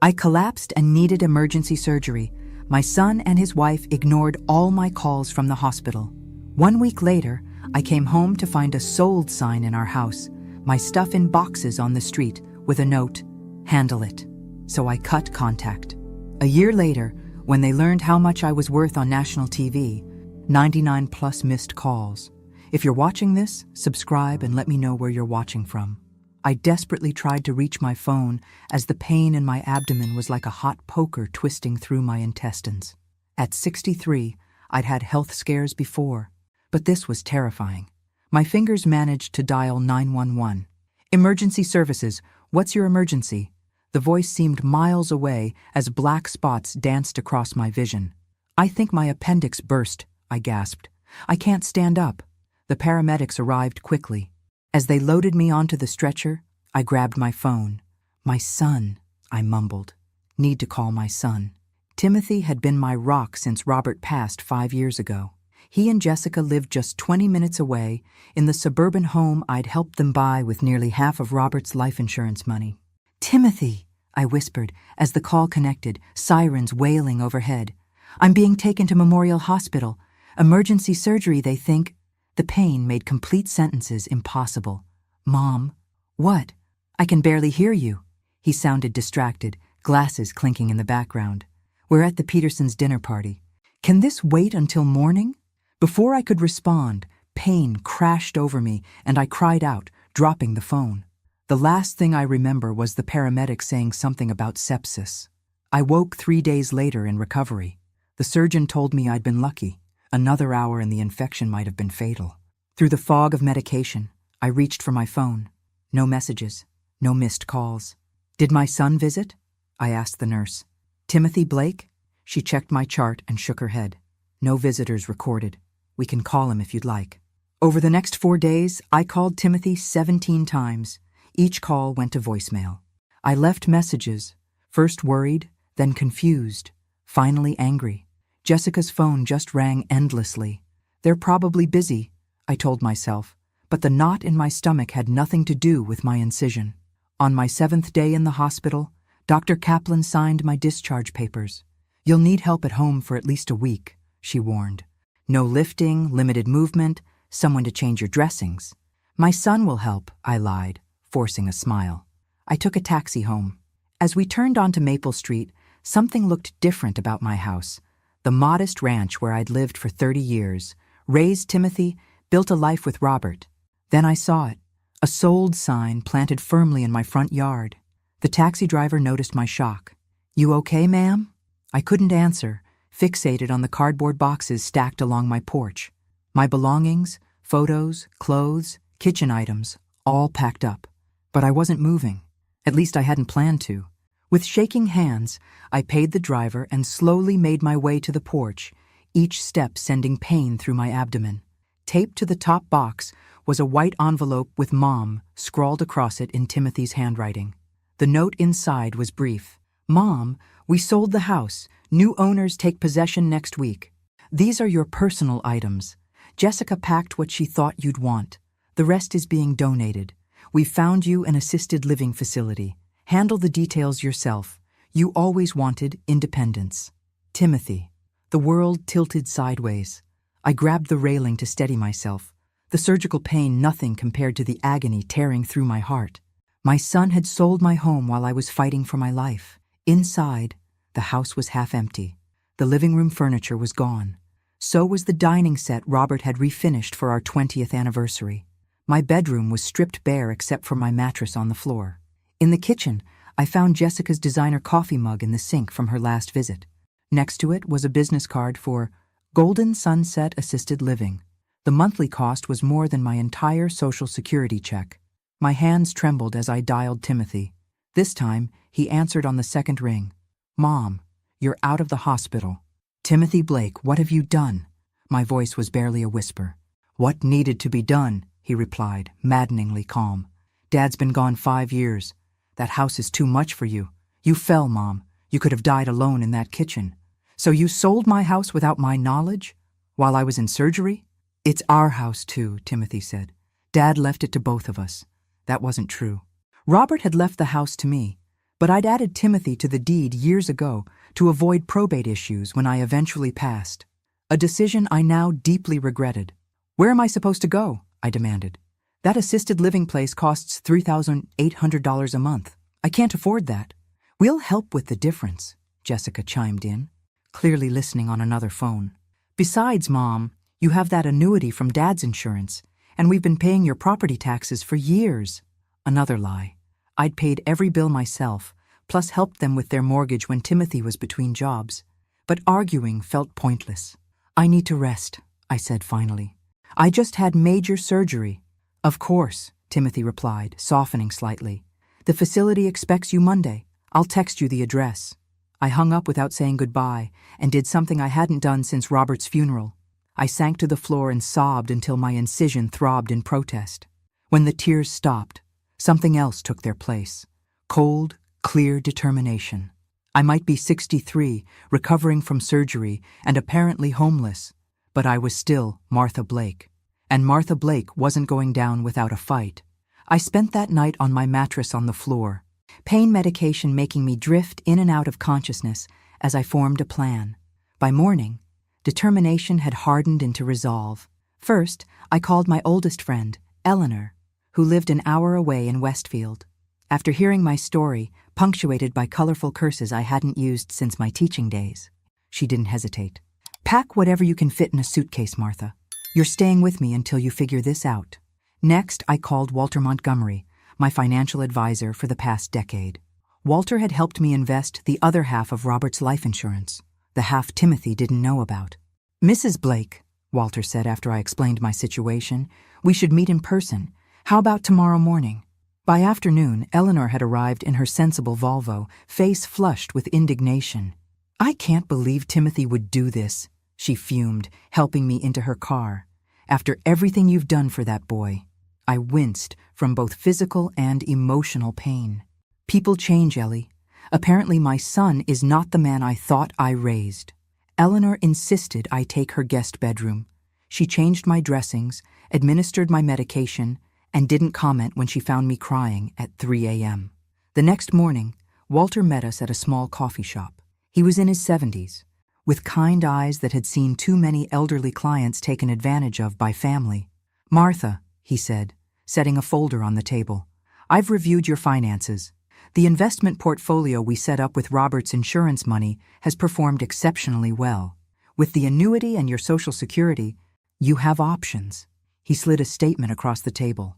I collapsed and needed emergency surgery. My son and his wife ignored all my calls from the hospital. 1 week later, I came home to find a sold sign in our house, my stuff in boxes on the street, with a note, "Handle it." So I cut contact. A year later, when they learned how much I was worth on national TV, 99 plus missed calls. If you're watching this, subscribe and let me know where you're watching from. I desperately tried to reach my phone as the pain in my abdomen was like a hot poker twisting through my intestines. At 63, I'd had health scares before, but this was terrifying. My fingers managed to dial 911. "Emergency services, what's your emergency?" The voice seemed miles away as black spots danced across my vision. "I think my appendix burst," I gasped. "I can't stand up." The paramedics arrived quickly. As they loaded me onto the stretcher, I grabbed my phone. "My son," I mumbled. "Need to call my son." Timothy had been my rock since Robert passed 5 years ago. He and Jessica lived just 20 minutes away in the suburban home I'd helped them buy with nearly half of Robert's life insurance money. "Timothy," I whispered as the call connected, sirens wailing overhead. "I'm being taken to Memorial Hospital. Emergency surgery, they think." The pain made complete sentences impossible. "Mom." "What?" "I can barely hear you." He sounded distracted, glasses clinking in the background. "We're at the Petersons' dinner party." "Can this wait until morning?" Before I could respond, pain crashed over me and I cried out, dropping the phone. The last thing I remember was the paramedic saying something about sepsis. I woke 3 days later in recovery. The surgeon told me I'd been lucky. Another hour and the infection might have been fatal. Through the fog of medication, I reached for my phone. No messages, no missed calls. "Did my son visit?" I asked the nurse. "Timothy Blake?" She checked my chart and shook her head. "No visitors recorded. We can call him if you'd like." Over the next 4 days, I called Timothy 17 times. Each call went to voicemail. I left messages, first worried, then confused, finally angry. Jessica's phone just rang endlessly. "They're probably busy," I told myself, but the knot in my stomach had nothing to do with my incision. On my 7th day in the hospital, Dr. Kaplan signed my discharge papers. "You'll need help at home for at least a week," she warned. "No lifting, limited movement, someone to change your dressings." "My son will help," I lied, forcing a smile. I took a taxi home. As we turned onto Maple Street, something looked different about my house. The modest ranch where I'd lived for 30 years, raised Timothy, built a life with Robert. Then I saw it, a sold sign planted firmly in my front yard. The taxi driver noticed my shock. "You okay, ma'am?" I couldn't answer, fixated on the cardboard boxes stacked along my porch. My belongings, photos, clothes, kitchen items, all packed up. But I wasn't moving. At least I hadn't planned to. With shaking hands, I paid the driver and slowly made my way to the porch, each step sending pain through my abdomen. Taped to the top box was a white envelope with "Mom" scrawled across it in Timothy's handwriting. The note inside was brief. "Mom, we sold the house. New owners take possession next week. These are your personal items. Jessica packed what she thought you'd want. The rest is being donated. We found you an assisted living facility. Handle the details yourself. You always wanted independence. Timothy." The world tilted sideways. I grabbed the railing to steady myself. The surgical pain nothing compared to the agony tearing through my heart. My son had sold my home while I was fighting for my life. Inside, the house was half empty. The living room furniture was gone. So was the dining set Robert had refinished for our 20th anniversary. My bedroom was stripped bare except for my mattress on the floor. In the kitchen, I found Jessica's designer coffee mug in the sink from her last visit. Next to it was a business card for Golden Sunset Assisted Living. The monthly cost was more than my entire Social Security check. My hands trembled as I dialed Timothy. This time, he answered on the second ring. "Mom, you're out of the hospital." "Timothy Blake, what have you done?" My voice was barely a whisper. "What needed to be done?" he replied, maddeningly calm. "Dad's been gone 5 years. That house is too much for you. You fell, Mom. You could have died alone in that kitchen. So you sold my house without my knowledge? While I was in surgery?" "It's our house too," Timothy said. "Dad left it to both of us." That wasn't true. Robert had left the house to me, But I'd added Timothy to the deed years ago to avoid probate issues when I eventually passed. A decision I now deeply regretted. "Where am I supposed to go?" I demanded. "That assisted living place costs $3,800 a month. I can't afford that." "We'll help with the difference," Jessica chimed in, clearly listening on another phone. "Besides, Mom, you have that annuity from Dad's insurance, and we've been paying your property taxes for years." Another lie. I'd paid every bill myself, plus helped them with their mortgage when Timothy was between jobs. But arguing felt pointless. "I need to rest," I said finally. "I just had major surgery." "Of course," Timothy replied, softening slightly. "The facility expects you Monday. I'll text you the address." I hung up without saying goodbye and did something I hadn't done since Robert's funeral. I sank to the floor and sobbed until my incision throbbed in protest. When the tears stopped, something else took their place. Cold, clear determination. I might be 63, recovering from surgery and apparently homeless, but I was still Martha Blake. And Martha Blake wasn't going down without a fight. I spent that night on my mattress on the floor, pain medication making me drift in and out of consciousness as I formed a plan. By morning, determination had hardened into resolve. First, I called my oldest friend, Eleanor, who lived an hour away in Westfield. After hearing my story, punctuated by colorful curses I hadn't used since my teaching days, she didn't hesitate. "Pack whatever you can fit in a suitcase, Martha. You're staying with me until you figure this out." Next, I called Walter Montgomery, my financial advisor for the past decade. Walter had helped me invest the other half of Robert's life insurance, the half Timothy didn't know about. "Mrs. Blake," Walter said after I explained my situation, "we should meet in person. How about tomorrow morning?" By afternoon, Eleanor had arrived in her sensible Volvo, face flushed with indignation. "I can't believe Timothy would do this," she fumed, helping me into her car. "After everything you've done for that boy." I winced from both physical and emotional pain. "People change, Ellie. Apparently my son is not the man I thought I raised." Eleanor insisted I take her guest bedroom. She changed my dressings, administered my medication, and didn't comment when she found me crying at 3 a.m. The next morning, Walter met us at a small coffee shop. He was in his 70s, with kind eyes that had seen too many elderly clients taken advantage of by family. "Martha," he said, setting a folder on the table, "I've reviewed your finances. The investment portfolio we set up with Robert's insurance money has performed exceptionally well. With the annuity and your Social Security, you have options." He slid a statement across the table.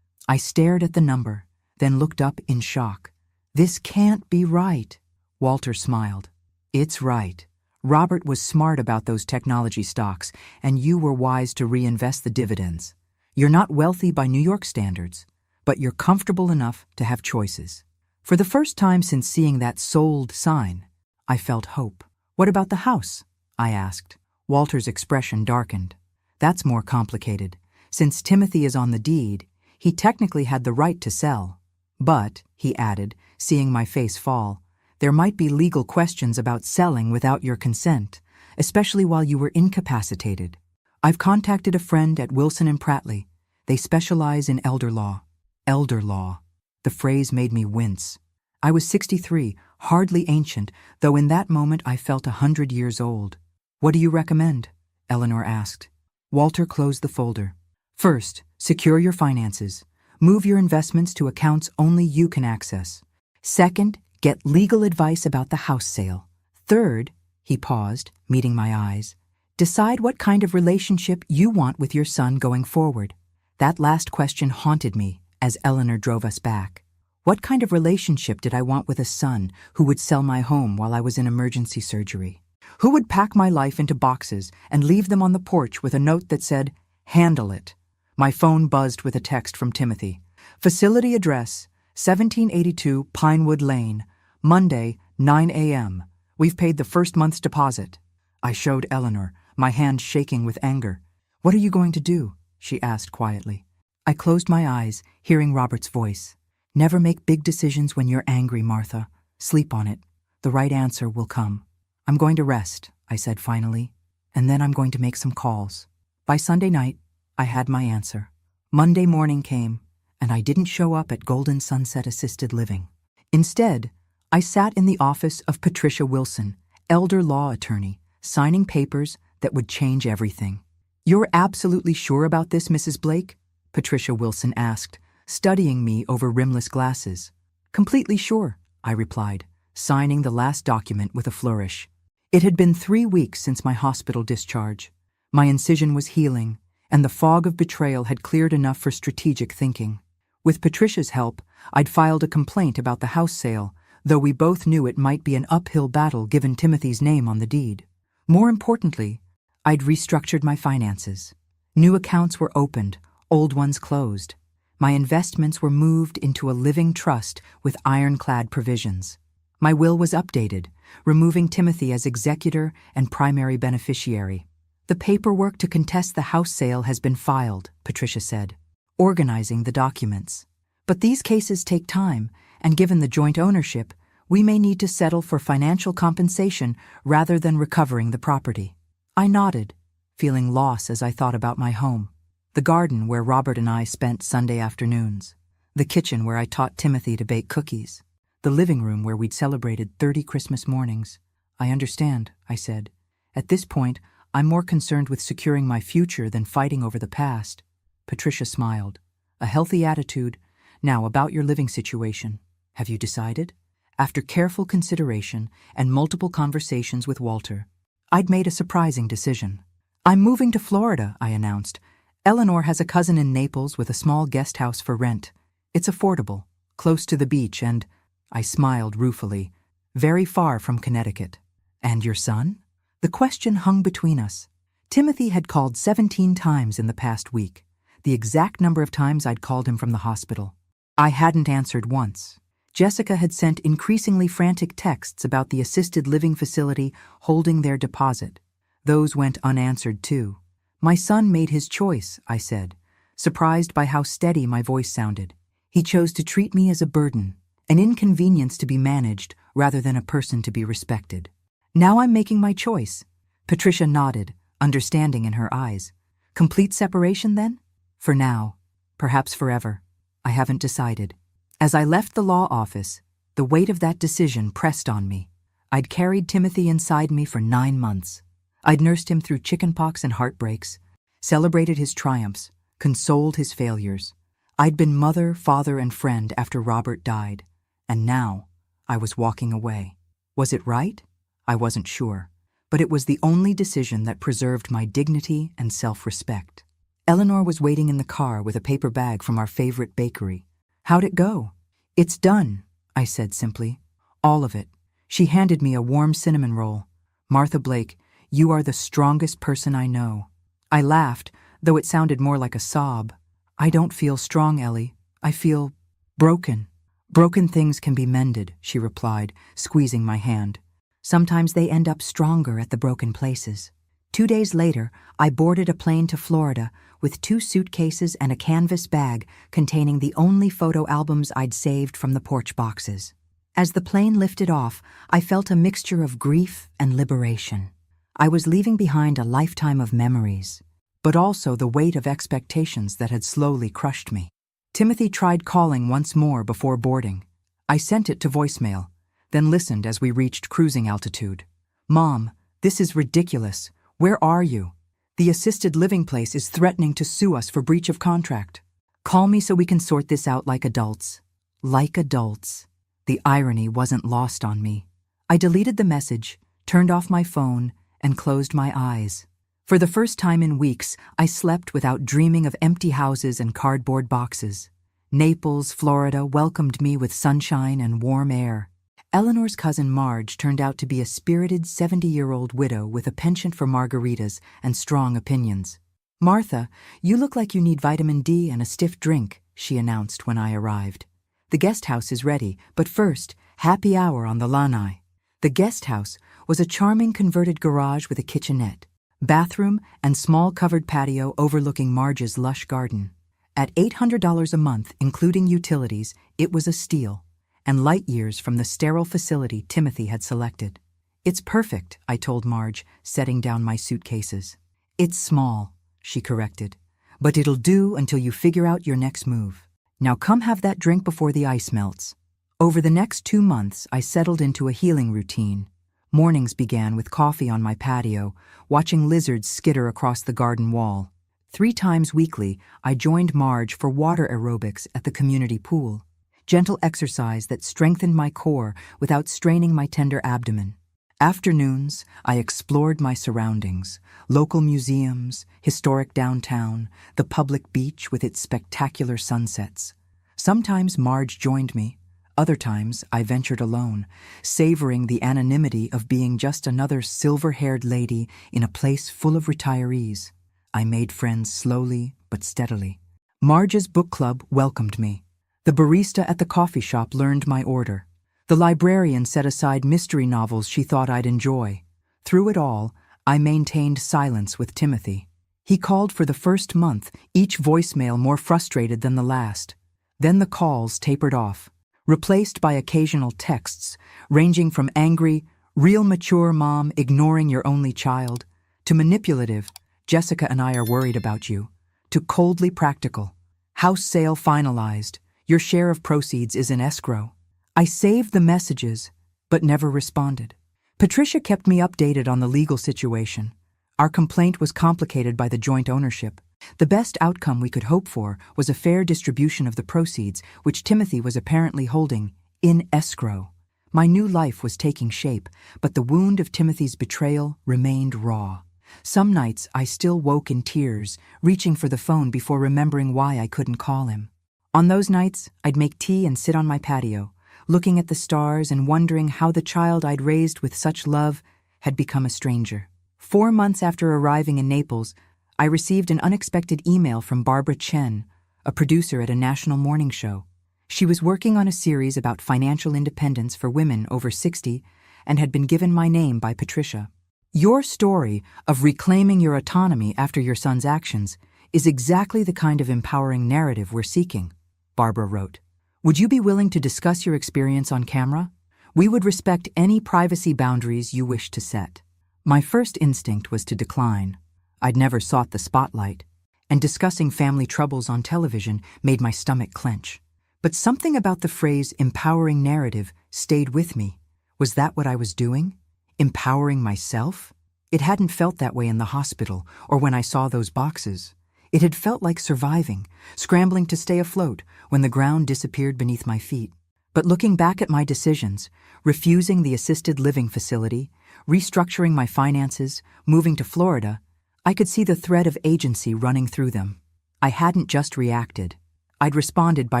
I stared at the number, then looked up in shock. "This can't be right." Walter smiled. "It's right. Robert was smart about those technology stocks, and you were wise to reinvest the dividends. You're not wealthy by New York standards, but you're comfortable enough to have choices." For the first time since seeing that sold sign, I felt hope. "What about the house?" I asked. Walter's expression darkened. "That's more complicated. Since Timothy is on the deed, he technically had the right to sell. But," he added, seeing my face fall, "there might be legal questions about selling without your consent, especially while you were incapacitated. I've contacted a friend at Wilson and Prattley. They specialize in elder law." Elder law. The phrase made me wince. I was 63, hardly ancient, though in that moment I felt 100 years old. "What do you recommend?" Eleanor asked. Walter closed the folder. "First, secure your finances. Move your investments to accounts only you can access. Second, get legal advice about the house sale. Third," he paused, meeting my eyes, "decide what kind of relationship you want with your son going forward." That last question haunted me as Eleanor drove us back. What kind of relationship did I want with a son who would sell my home while I was in emergency surgery? Who would pack my life into boxes and leave them on the porch with a note that said, "Handle it"? My phone buzzed with a text from Timothy. "Facility address, 1782 Pinewood Lane, Monday, 9 a.m. We've paid the first month's deposit." I showed Eleanor, my hand shaking with anger. "What are you going to do?" she asked quietly. I closed my eyes, hearing Robert's voice. "Never make big decisions when you're angry, Martha. Sleep on it. The right answer will come." "I'm going to rest," I said finally, "and then I'm going to make some calls." By Sunday night, I had my answer. Monday morning came, and I didn't show up at Golden Sunset Assisted Living. Instead, I sat in the office of Patricia Wilson, elder law attorney, signing papers that would change everything. "You're absolutely sure about this, Mrs. Blake?" Patricia Wilson asked, studying me over rimless glasses. "Completely sure," I replied, signing the last document with a flourish. It had been 3 weeks since my hospital discharge. My incision was healing, and the fog of betrayal had cleared enough for strategic thinking. With Patricia's help, I'd filed a complaint about the house sale, though we both knew it might be an uphill battle given Timothy's name on the deed. More importantly, I'd restructured my finances. New accounts were opened, old ones closed. My investments were moved into a living trust with ironclad provisions. My will was updated, removing Timothy as executor and primary beneficiary. "The paperwork to contest the house sale has been filed," Patricia said, organizing the documents. "But these cases take time, and given the joint ownership, we may need to settle for financial compensation rather than recovering the property." I nodded, feeling loss as I thought about my home. The garden where Robert and I spent Sunday afternoons. The kitchen where I taught Timothy to bake cookies. The living room where we'd celebrated 30 Christmas mornings. "I understand," I said. "At this point, I'm more concerned with securing my future than fighting over the past." Patricia smiled. "A healthy attitude. Now, about your living situation. Have you decided?" After careful consideration and multiple conversations with Walter, I'd made a surprising decision. "I'm moving to Florida," I announced. "Eleanor has a cousin in Naples with a small guest house for rent. It's affordable, close to the beach, and," I smiled ruefully, "very far from Connecticut." "And your son?" The question hung between us. Timothy had called 17 times in the past week, the exact number of times I'd called him from the hospital. I hadn't answered once. Jessica had sent increasingly frantic texts about the assisted living facility holding their deposit. Those went unanswered too. "My son made his choice," I said, surprised by how steady my voice sounded. "He chose to treat me as a burden, an inconvenience to be managed rather than a person to be respected. Now I'm making my choice." Patricia nodded, understanding in her eyes. "Complete separation, then?" "For now. Perhaps forever. I haven't decided." As I left the law office, the weight of that decision pressed on me. I'd carried Timothy inside me for 9 months. I'd nursed him through chickenpox and heartbreaks, celebrated his triumphs, consoled his failures. I'd been mother, father, and friend after Robert died, and now I was walking away. Was it right? I wasn't sure, but it was the only decision that preserved my dignity and self-respect. Eleanor was waiting in the car with a paper bag from our favorite bakery. "How'd it go?" "It's done," I said simply. "All of it." She handed me a warm cinnamon roll. "Martha Blake, you are the strongest person I know." I laughed, though it sounded more like a sob. "I don't feel strong, Ellie. I feel broken." "Broken things can be mended," she replied, squeezing my hand. "Sometimes they end up stronger at the broken places." 2 days later, I boarded a plane to Florida with 2 suitcases and a canvas bag containing the only photo albums I'd saved from the porch boxes. As the plane lifted off, I felt a mixture of grief and liberation. I was leaving behind a lifetime of memories, but also the weight of expectations that had slowly crushed me. Timothy tried calling once more before boarding. I sent it to voicemail, then listened as we reached cruising altitude. "Mom, this is ridiculous. Where are you? The assisted living place is threatening to sue us for breach of contract. Call me so we can sort this out like adults." Like adults. The irony wasn't lost on me. I deleted the message, turned off my phone, and closed my eyes. For the first time in weeks, I slept without dreaming of empty houses and cardboard boxes. Naples, Florida welcomed me with sunshine and warm air. Eleanor's cousin Marge turned out to be a spirited 70-year-old widow with a penchant for margaritas and strong opinions. "Martha, you look like you need vitamin D and a stiff drink," she announced when I arrived. "The guest house is ready, but first, happy hour on the lanai." The guest house was a charming converted garage with a kitchenette, bathroom, and small covered patio overlooking Marge's lush garden. At $800 a month, including utilities, it was a steal, and light years from the sterile facility Timothy had selected. "It's perfect," I told Marge, setting down my suitcases. "It's small," she corrected, "but it'll do until you figure out your next move. Now come have that drink before the ice melts." Over the next 2 months, I settled into a healing routine. Mornings began with coffee on my patio, watching lizards skitter across the garden wall. 3 times weekly, I joined Marge for water aerobics at the community pool. Gentle exercise that strengthened my core without straining my tender abdomen. Afternoons, I explored my surroundings, local museums, historic downtown, the public beach with its spectacular sunsets. Sometimes Marge joined me. Other times, I ventured alone, savoring the anonymity of being just another silver-haired lady in a place full of retirees. I made friends slowly but steadily. Marge's book club welcomed me. The barista at the coffee shop learned my order. The librarian set aside mystery novels she thought I'd enjoy. Through it all, I maintained silence with Timothy. He called for the first month, each voicemail more frustrated than the last. Then the calls tapered off, replaced by occasional texts, ranging from angry, real mature mom ignoring your only child, to manipulative, Jessica and I are worried about you, to coldly practical, house sale finalized, your share of proceeds is in escrow. I saved the messages, but never responded. Patricia kept me updated on the legal situation. Our complaint was complicated by the joint ownership. The best outcome we could hope for was a fair distribution of the proceeds, which Timothy was apparently holding in escrow. My new life was taking shape, but the wound of Timothy's betrayal remained raw. Some nights I still woke in tears, reaching for the phone before remembering why I couldn't call him. On those nights, I'd make tea and sit on my patio, looking at the stars and wondering how the child I'd raised with such love had become a stranger. 4 months after arriving in Naples, I received an unexpected email from Barbara Chen, a producer at a national morning show. She was working on a series about financial independence for women over 60 and had been given my name by Patricia. Your story of reclaiming your autonomy after your son's actions is exactly the kind of empowering narrative we're seeking, Barbara wrote. Would you be willing to discuss your experience on camera? We would respect any privacy boundaries you wish to set. My first instinct was to decline. I'd never sought the spotlight, and discussing family troubles on television made my stomach clench. But something about the phrase empowering narrative stayed with me. Was that what I was doing? Empowering myself? It hadn't felt that way in the hospital or when I saw those boxes. It had felt like surviving, scrambling to stay afloat when the ground disappeared beneath my feet. But looking back at my decisions, refusing the assisted living facility, restructuring my finances, moving to Florida, I could see the thread of agency running through them. I hadn't just reacted. I'd responded by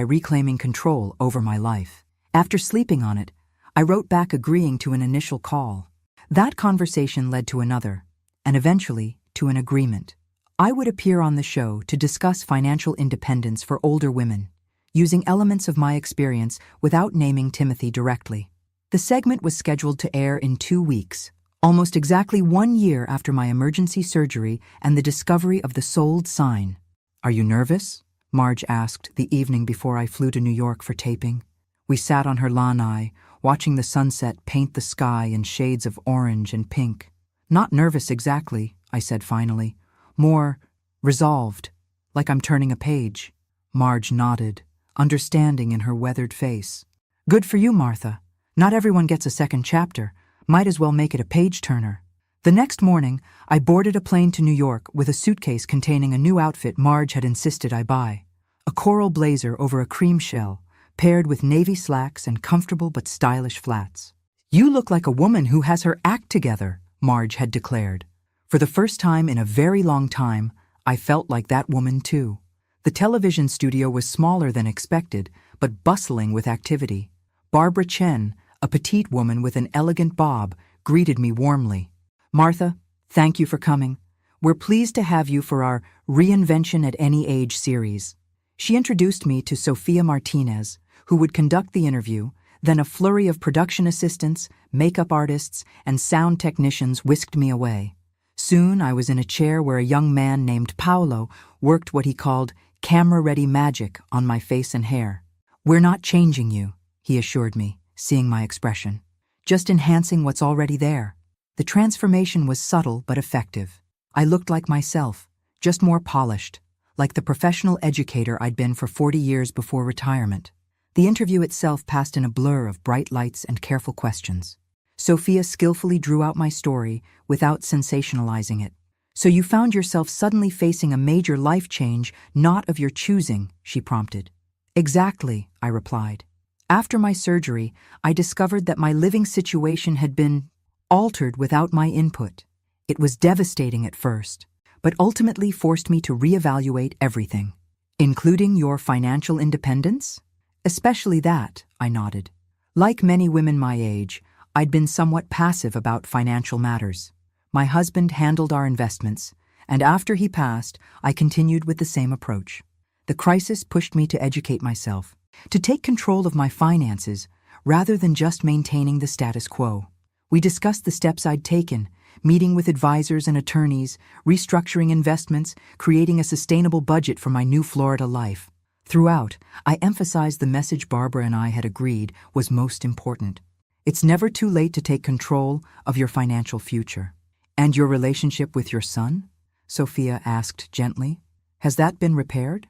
reclaiming control over my life. After sleeping on it, I wrote back agreeing to an initial call. That conversation led to another, and eventually to an agreement. I would appear on the show to discuss financial independence for older women, using elements of my experience without naming Timothy directly. The segment was scheduled to air in 2 weeks, almost exactly 1 year after my emergency surgery and the discovery of the sold sign. Are you nervous? Marge asked the evening before I flew to New York for taping. We sat on her lanai, watching the sunset paint the sky in shades of orange and pink. Not nervous exactly, I said finally. More resolved, like I'm turning a page. Marge nodded, understanding in her weathered face. Good for you, Martha. Not everyone gets a second chapter. Might as well make it a page-turner. The next morning, I boarded a plane to New York with a suitcase containing a new outfit Marge had insisted I buy. A coral blazer over a cream shell, paired with navy slacks and comfortable but stylish flats. You look like a woman who has her act together, Marge had declared. For the first time in a very long time, I felt like that woman too. The television studio was smaller than expected, but bustling with activity. Barbara Chen, a petite woman with an elegant bob, greeted me warmly. Martha, thank you for coming. We're pleased to have you for our Reinvention at Any Age series. She introduced me to Sophia Martinez, who would conduct the interview, then a flurry of production assistants, makeup artists, and sound technicians whisked me away. Soon I was in a chair where a young man named Paolo worked what he called camera-ready magic on my face and hair. We're not changing you, he assured me, seeing my expression. Just enhancing what's already there. The transformation was subtle but effective. I looked like myself, just more polished, like the professional educator I'd been for 40 years before retirement. The interview itself passed in a blur of bright lights and careful questions. Sophia skillfully drew out my story without sensationalizing it. "So you found yourself suddenly facing a major life change, not of your choosing," she prompted. "Exactly," I replied. "After my surgery, I discovered that my living situation had been altered without my input. It was devastating at first, but ultimately forced me to reevaluate everything." "Including your financial independence?" "Especially that," I nodded. Like many women my age, I'd been somewhat passive about financial matters. My husband handled our investments, and after he passed, I continued with the same approach. The crisis pushed me to educate myself, to take control of my finances rather than just maintaining the status quo. We discussed the steps I'd taken, meeting with advisors and attorneys, restructuring investments, creating a sustainable budget for my new Florida life. Throughout, I emphasized the message Barbara and I had agreed was most important. It's never too late to take control of your financial future. "And your relationship with your son?" Sophia asked gently. "Has that been repaired?"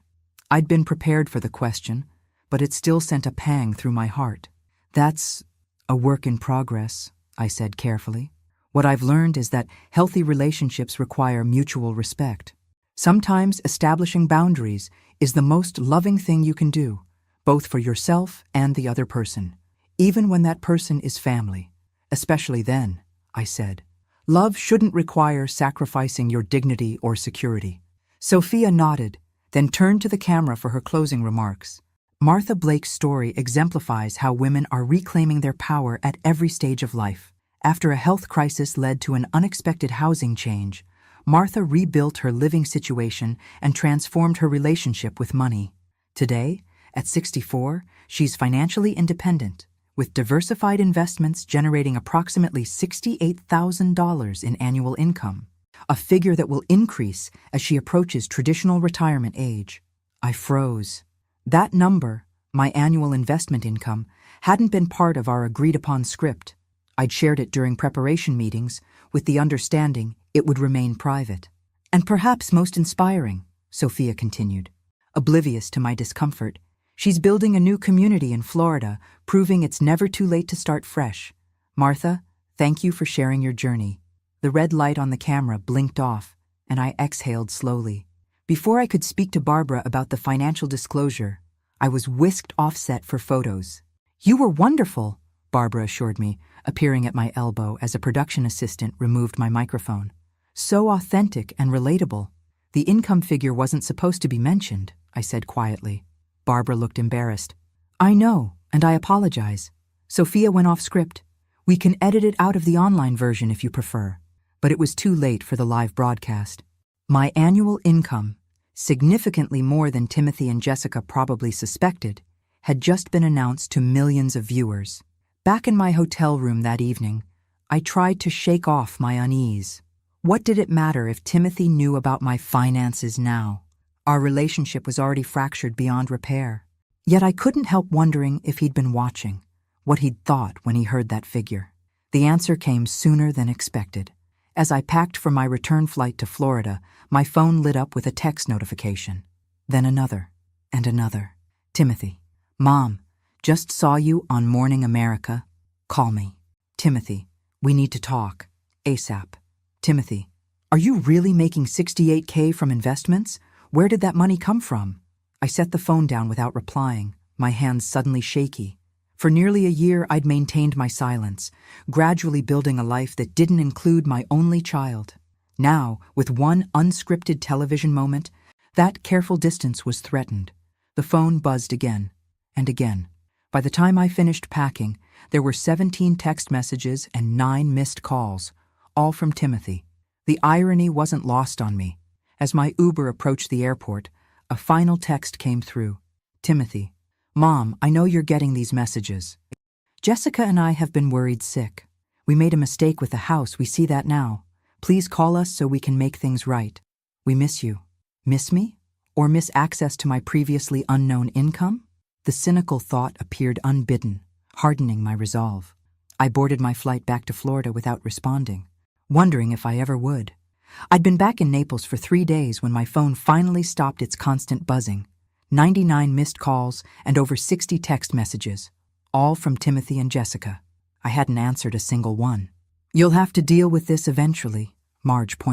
I'd been prepared for the question, but it still sent a pang through my heart. "That's a work in progress," I said carefully. "What I've learned is that healthy relationships require mutual respect. Sometimes establishing boundaries is the most loving thing you can do, both for yourself and the other person, even when that person is family. Especially then," I said. "Love shouldn't require sacrificing your dignity or security." Sophia nodded, then turned to the camera for her closing remarks. Martha Blake's story exemplifies how women are reclaiming their power at every stage of life. After a health crisis led to an unexpected housing change, Martha rebuilt her living situation and transformed her relationship with money. Today, at 64, she's financially independent, with diversified investments generating approximately $68,000 in annual income, a figure that will increase as she approaches traditional retirement age. I froze. That number, my annual investment income, hadn't been part of our agreed-upon script. I'd shared it during preparation meetings, with the understanding it would remain private. "And perhaps most inspiring," Sophia continued, oblivious to my discomfort, "she's building a new community in Florida, proving it's never too late to start fresh. Martha, thank you for sharing your journey." The red light on the camera blinked off, and I exhaled slowly. Before I could speak to Barbara about the financial disclosure, I was whisked offset for photos. "You were wonderful," Barbara assured me, appearing at my elbow as a production assistant removed my microphone. "So authentic and relatable." "The income figure wasn't supposed to be mentioned," I said quietly. Barbara looked embarrassed. "I know, and I apologize." Sophia went off script. "We can edit it out of the online version if you prefer." But it was too late for the live broadcast. My annual income, significantly more than Timothy and Jessica probably suspected, had just been announced to millions of viewers. Back in my hotel room that evening, I tried to shake off my unease. What did it matter if Timothy knew about my finances now? Our relationship was already fractured beyond repair. Yet I couldn't help wondering if he'd been watching, what he'd thought when he heard that figure. The answer came sooner than expected. As I packed for my return flight to Florida, my phone lit up with a text notification. Then another, and another. "Timothy. Mom, just saw you on Morning America. Call me. Timothy. We need to talk. ASAP. Timothy. Are you really making $68K from investments? Where did that money come from?" I set the phone down without replying, my hands suddenly shaky. For nearly a year, I'd maintained my silence, gradually building a life that didn't include my only child. Now, with one unscripted television moment, that careful distance was threatened. The phone buzzed again and again. By the time I finished packing, there were 17 text messages and 9 missed calls, all from Timothy. The irony wasn't lost on me. As my Uber approached the airport, a final text came through. "Timothy. Mom, I know you're getting these messages. Jessica and I have been worried sick. We made a mistake with the house, we see that now. Please call us so we can make things right. We miss you." Miss me? Or miss access to my previously unknown income? The cynical thought appeared unbidden, hardening my resolve. I boarded my flight back to Florida without responding, wondering if I ever would. I'd been back in Naples for 3 days when my phone finally stopped its constant buzzing. 99 missed calls, and over 60 text messages, all from Timothy and Jessica. I hadn't answered a single one. "You'll have to deal with this eventually," Marge pointed